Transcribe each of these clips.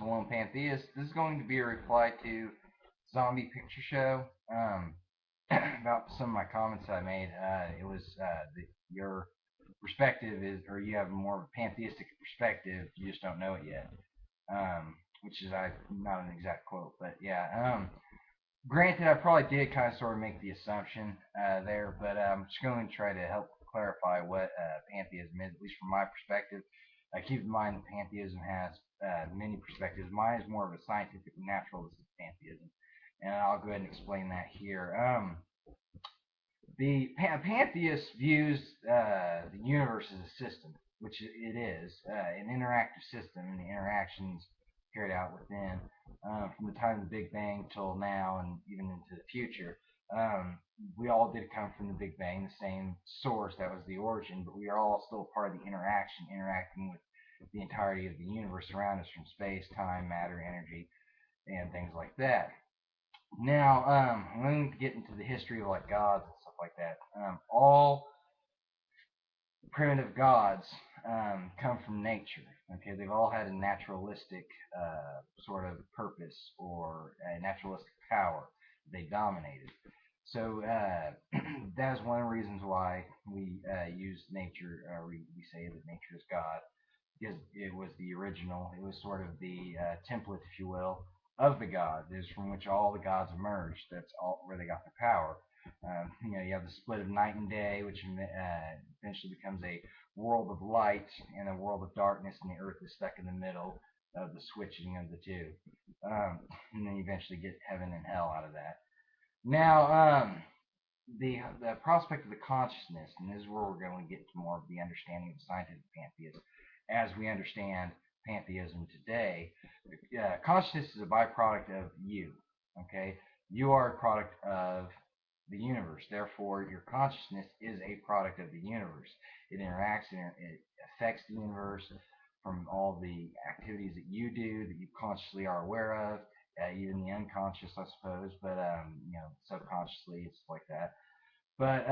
Lone Pantheist. This is going to be a reply to Zombie Picture Show about some of my comments I made. It was your perspective is, or you have more of a pantheistic perspective. You just don't know it yet. Which is not an exact quote, but yeah. Granted, I probably did kind of sort of make the assumption there, but I'm just going to try to help clarify what pantheism is, at least from my perspective. Keep in mind, pantheism has many perspectives. Mine is more of a scientific, naturalistic pantheism, and I'll go ahead and explain that here. The pantheist views the universe as a system, which it is, an interactive system, and the interactions carried out within from the time of the Big Bang till now and even into the future. We all did come from the Big Bang, the same source that was the origin, but we are all still part of the interaction, interacting with the entirety of the universe around us from space, time, matter, energy, and things like that. Now, I'm going to get into the history of like gods and stuff like that. All primitive gods come from nature. Okay, they've all had a naturalistic sort of purpose or a naturalistic power they dominated. So that is one of the reasons why we use nature. We say that nature is God because it was the original. It was sort of the template, if you will, of the gods. It is from which all the gods emerged. That's all where they got their power. You have the split of night and day, which eventually becomes a world of light and a world of darkness, and the earth is stuck in the middle of the switching of the two. And then you eventually get heaven and hell out of that. Now, the prospect of the consciousness, and this is where we're going to get to more of the understanding of scientific pantheism, as we understand pantheism today. Consciousness is a byproduct of you. Okay, you are a product of the universe. Therefore, your consciousness is a product of the universe. It interacts and it affects the universe from all the activities that you do that you consciously are aware of, even the unconscious, I suppose, but subconsciously it's like that. But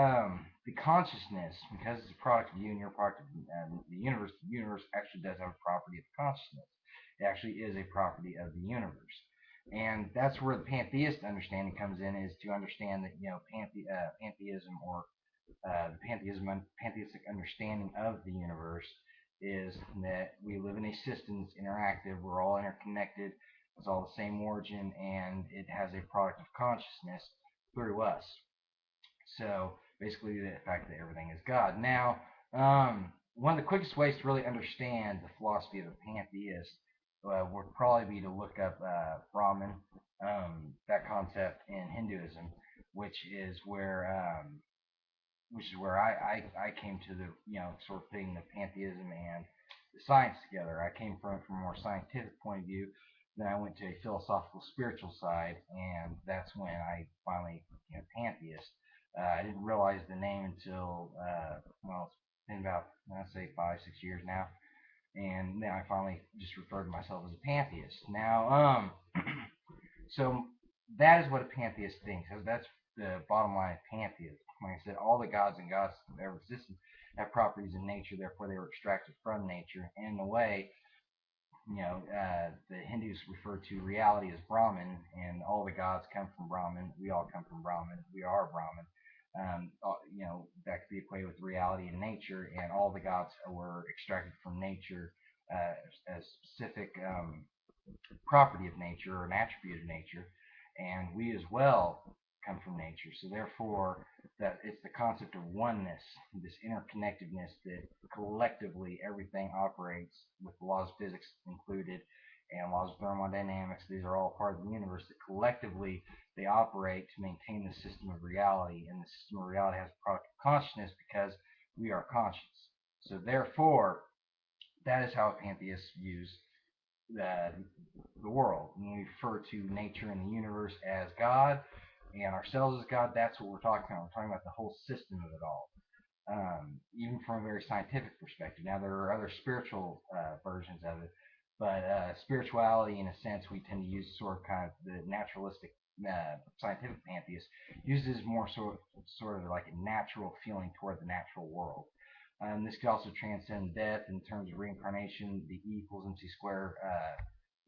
the consciousness, because it's a product of you and you're a product of the universe actually does have a property of consciousness. It actually is a property of the universe. And that's where the pantheist understanding comes in, is to understand that pantheism or the pantheistic understanding of the universe is that we live in a system that's interactive. We're all interconnected. It's all the same origin, and it has a product of consciousness through us. So basically, the fact that everything is God. Now, one of the quickest ways to really understand the philosophy of a pantheist would probably be to look up Brahman, that concept in Hinduism, which is where I came to the sort of thing, the pantheism and the science together. I came from a more scientific point of view. Then I went to a philosophical, spiritual side, and that's when I finally became a pantheist. I didn't realize the name until it's been about I'd say 5-6 years now, and then I finally just referred to myself as a pantheist. Now, so that is what a pantheist thinks. That's the bottom line of pantheism. Like I said, all the gods and gods that ever existed have properties in nature, therefore they were extracted from nature. And in a way, the Hindus refer to reality as Brahman, and all the gods come from Brahman. We all come from Brahman. We are Brahman. That could be equated with reality and nature, and all the gods were extracted from nature as a specific property of nature or an attribute of nature, and we as well come from nature. So therefore, that it's the concept of oneness, this interconnectedness that collectively everything operates with the laws of physics included and laws of thermodynamics. These are all part of the universe that collectively they operate to maintain the system of reality, and the system of reality has a product of consciousness because we are conscious. So therefore, that is how pantheists views the world. When we refer to nature and the universe as God and ourselves as God, that's what we're talking about. We're talking about the whole system of it all, even from a very scientific perspective. Now, there are other spiritual versions of it, but spirituality, in a sense, we tend to use sort of kind of the naturalistic scientific pantheist uses more sort of like a natural feeling toward the natural world. This could also transcend death in terms of reincarnation, the E equals MC square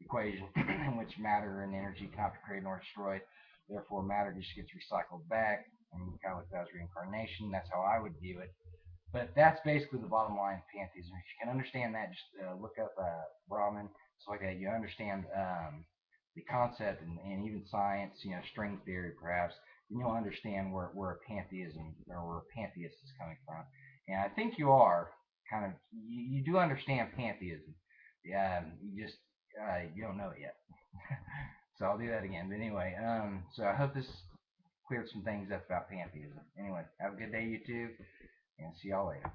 equation in which matter and energy cannot be created nor destroyed. Therefore, matter just gets recycled back, and you kind of look at that as reincarnation. That's how I would view it. But that's basically the bottom line of pantheism. If you can understand that, just look up Brahman, stuff like that. You understand the concept and even science, string theory perhaps, then you'll understand where pantheism or where pantheist is coming from. And I think you are kind of you do understand pantheism. Yeah, you just you don't know it yet. So I'll do that again. But anyway, so I hope this cleared some things up about pantheism. Anyway, have a good day, you two, and see y'all later.